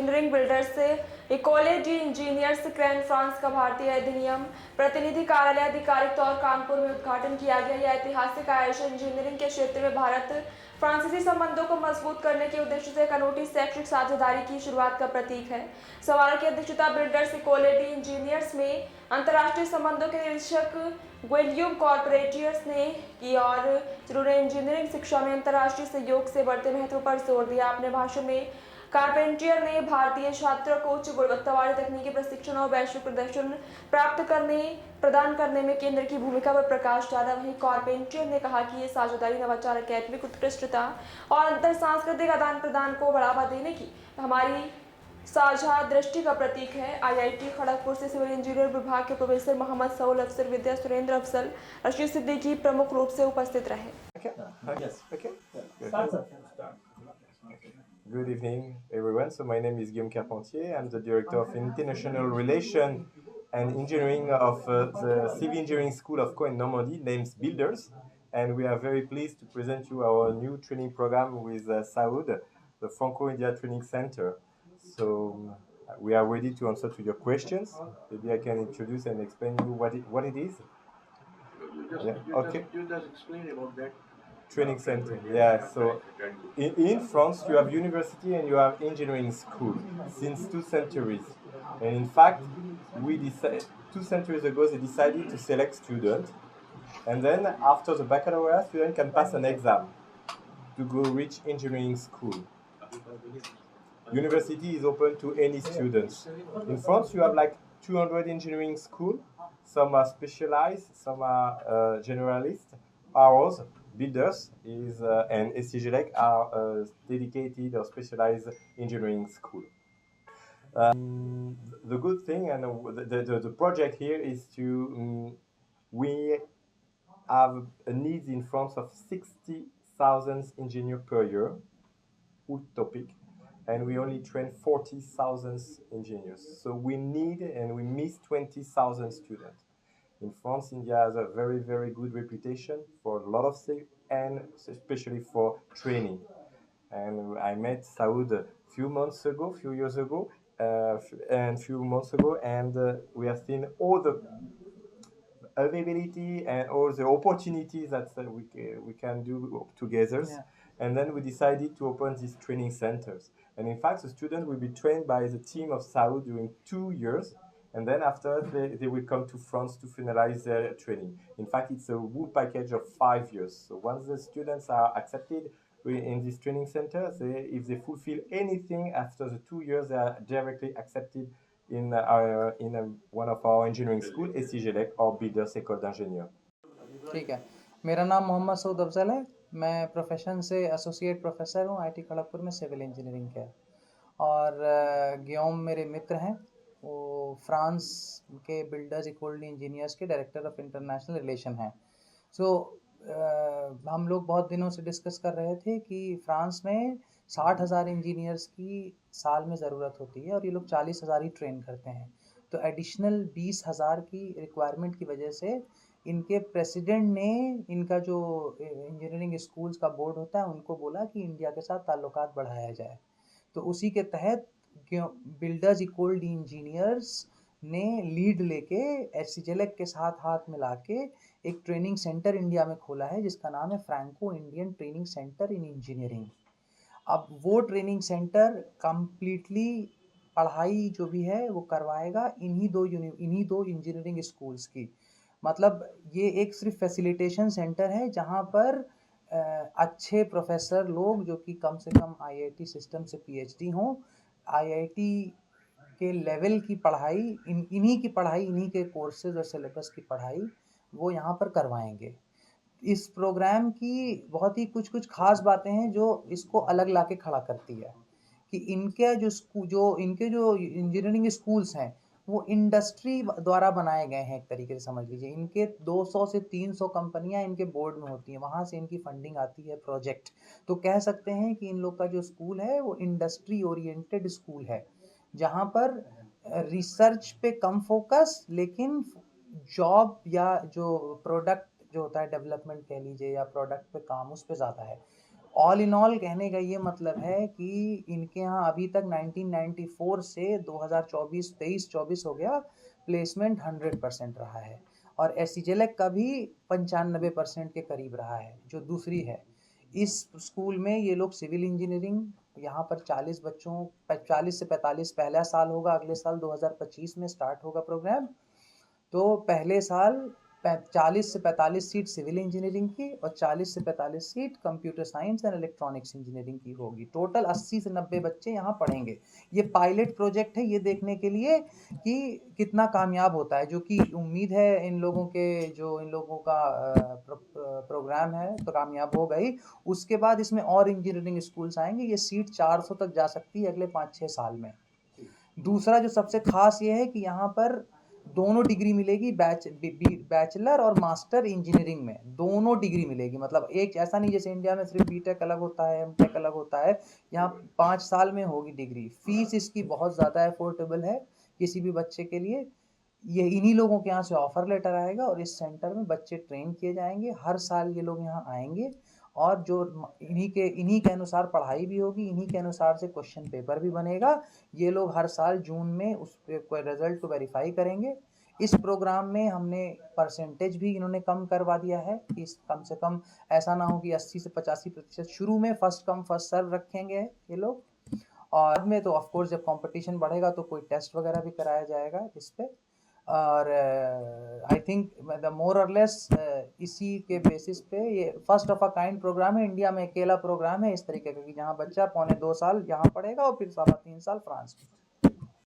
Engineering builders École D engineers grand France का भारतीय अधिनियम प्रतिनिधि कार्यालय आधिकारिक तौर कानपुर में उद्घाटन किया गया। यह ऐतिहासिक आयोजन इंजीनियरिंग के क्षेत्र में भारत फ्रांसीसी संबंधों को मजबूत करने के उद्देश्य से एक अनूठी शैक्षिक साझेदारी की शुरुआत का प्रतीक है। समारोह की अध्यक्षता बिल्डर्स इकोले डी इंजीनियर्स में अंतर्राष्ट्रीय संबंधों के निरीक्षक गुइलियम कॉर्पोरेटियस ने की और जिन्होंने इंजीनियरिंग शिक्षा में अंतर्राष्ट्रीय सहयोग से बढ़ते महत्व पर जोर दिया। अपने भाषण में कारपेंटियर ने भारतीय छात्रों को उच्च गुणवत्ता वाले तकनीकी प्रशिक्षण और वैश्विक प्रदर्शन प्रदान करने में केंद्र की भूमिका पर प्रकाश डाला। वहीं कारपेंटियर ने कहा कि ये साझेदारी नवाचार, अकादमिक उत्कृष्टता और अंतर सांस्कृतिक आदान प्रदान को बढ़ावा देने की हमारी साझा दृष्टि का प्रतीक है। आईआईटी खड़गपुर से सिविल इंजीनियर विभाग के प्रोफेसर मोहम्मद सऊल अफसर विद्या, सुरेंद्र अफसल, रशीद सिद्दीकी प्रमुख रूप से उपस्थित रहे। Good evening, everyone. So my name is Guillaume Carpentier. I'm the Director of International Relations and Engineering of the Civil Engineering School of Co in Normandy, named Builders. And we are very pleased to present you our new training program with Saud, the Franco-India Training Center. So we are ready to answer to your questions. Maybe I can introduce and explain you what it is. You just explain about that. Training center, yeah. So in France, you have university and you have engineering school since 2 centuries. And in fact, we decided 2 centuries ago they decided to select students, and then after the baccalaureate, student can pass an exam to go reach engineering school. University is open to any students. In France, you have like 200 engineering school. Some are specialized, some are generalist. Ours, Builders, and SCGLEC are dedicated or specialized engineering school. The good thing and the project here is to we have a need in France of 60,000 engineers per year, utopic, and we only train 40,000 engineers. So we need and we miss 20,000 students. In France, India has a very, very good reputation for a lot of things, and especially for training. And I met Saud a few years ago, and we have seen all the availability and all the opportunities that we can do together. Yeah. And then we decided to open these training centers. And in fact, the students will be trained by the team of Saud during 2 years. And then after, they will come to France to finalize their training. In fact, it's a whole package of 5 years. So once the students are accepted in this training center, if they fulfill anything after the 2 years, they are directly accepted in one of our engineering school, SCGLEC or Builders École d'Ingénieurs. ठीक है, मेरा नाम मोहम्मद सऊद अफजल है। मैं profession से associate professor हूँ IT Kharagpur में civil engineering के। और गियोम मेरे मित्र हैं, वो फ्रांस के बिल्डर्स इकोल इंजीनियर्स के डायरेक्टर ऑफ इंटरनेशनल रिलेशन हैं। हम लोग बहुत दिनों से डिस्कस कर रहे थे कि फ्रांस में 60,000 इंजीनियर्स की साल में ज़रूरत होती है और ये लोग 40,000 ही ट्रेन करते हैं। तो एडिशनल 20,000 की रिक्वायरमेंट की वजह से इनके प्रेसिडेंट ने इनका जो इंजीनियरिंग स्कूल्स का बोर्ड होता है उनको बोला कि इंडिया के साथ ताल्लुकात बढ़ाया जाए। तो उसी के तहत बिल्डर्स इकोल डी इंजीनियर्स ने लीड लेके एससीजेलेक के साथ हाथ मिला के एक ट्रेनिंग सेंटर इंडिया में खोला है जिसका नाम है फ्रैंको इंडियन ट्रेनिंग सेंटर इन इंजीनियरिंग। अब वो ट्रेनिंग सेंटर कम्प्लीटली पढ़ाई जो भी है वो करवाएगा इन्हीं दो इंजीनियरिंग स्कूल्स की। मतलब ये एक सिर्फ फैसिलिटेशन सेंटर है जहाँ पर अच्छे प्रोफेसर लोग जो कि कम से कम आईआईटी सिस्टम से पीएचडी हों, आईआईटी के लेवल की पढ़ाई इन्हीं के कोर्सेज और सिलेबस की पढ़ाई वो यहाँ पर करवाएंगे। इस प्रोग्राम की बहुत ही कुछ खास बातें हैं जो इसको अलग लाके खड़ा करती है कि इनके जो इंजीनियरिंग स्कूल्स हैं वो इंडस्ट्री द्वारा बनाए गए हैं। एक तरीके से समझ लीजिए इनके 200 से 300 कंपनियां इनके बोर्ड में होती हैं, वहाँ से इनकी फंडिंग आती है प्रोजेक्ट। तो कह सकते हैं कि इन लोग का जो स्कूल है वो इंडस्ट्री ओरिएंटेड स्कूल है जहाँ पर रिसर्च पे कम फोकस लेकिन जॉब या जो प्रोडक्ट जो होता है डेवलपमेंट कह लीजिए या प्रोडक्ट पे काम उस पे ज़्यादा है। ऑल इन ऑल कहने का ये मतलब है कि इनके यहाँ अभी तक 1994 से 2024 हो गया, प्लेसमेंट 100% रहा है, और एससीजेलेक का भी 95% के करीब रहा है, जो दूसरी है। इस स्कूल में ये लोग सिविल इंजीनियरिंग, यहाँ पर 40 बच्चों 40 से 45 पहला साल होगा, अगले साल 2025 में स्टार्ट होगा प्रोग्राम। तो पहले साल 40 से 45 सीट सिविल इंजीनियरिंग की और 40 से 45 seat computer science and electronics engineering की होगी। टोटल 80 से 90 बच्चे यहाँ पढ़ेंगे। ये पायलट प्रोजेक्ट है, ये देखने के लिए कि कितना कामयाब होता है, जो कि उम्मीद है इन लोगों का प्रोग्राम है तो कामयाब होगा ही। उसके बाद इसमें और इंजीनियरिंग स्कूल्स आएंगे, ये सीट 400 तक जा सकती है अगले 5-6 साल में। दूसरा जो सबसे खास ये है कि यहाँ पर दोनों डिग्री मिलेगी, बैचलर और मास्टर इंजीनियरिंग में दोनों डिग्री मिलेगी। मतलब एक ऐसा नहीं जैसे इंडिया में सिर्फ बीटेक अलग होता है, एमटेक अलग होता है, यहाँ 5 साल में होगी डिग्री। फीस इसकी बहुत ज़्यादा अफोर्डेबल है किसी भी बच्चे के लिए। ये इन्हीं लोगों के यहाँ से ऑफर लेटर आएगा और इस सेंटर में बच्चे ट्रेन किए जाएंगे। हर साल ये लोग यहाँ आएंगे और जो इन्हीं के अनुसार पढ़ाई भी होगी, इन्हीं के अनुसार से क्वेश्चन पेपर भी बनेगा। ये लोग हर साल जून में उस रिजल्ट को वेरीफाई करेंगे। इस प्रोग्राम में हमने परसेंटेज भी इन्होंने कम करवा दिया है कि कम से कम ऐसा ना हो कि 80 से 85% शुरू में फर्स्ट कम फर्स्ट सर्व रखेंगे ये लोग, और बाद में तो ऑफ कोर्स जब कंपटीशन बढ़ेगा तो कोई टेस्ट वगैरह भी कराया जाएगा इस पे। और आई थिंक द मोर और लेस इसी के बेसिस पे ये first of a kind program है, इंडिया में अकेला प्रोग्राम है इस तरीके का कि जहाँ बच्चा 2.25 साल यहाँ पढ़ेगा और फिर 3.25 साल फ्रांस में।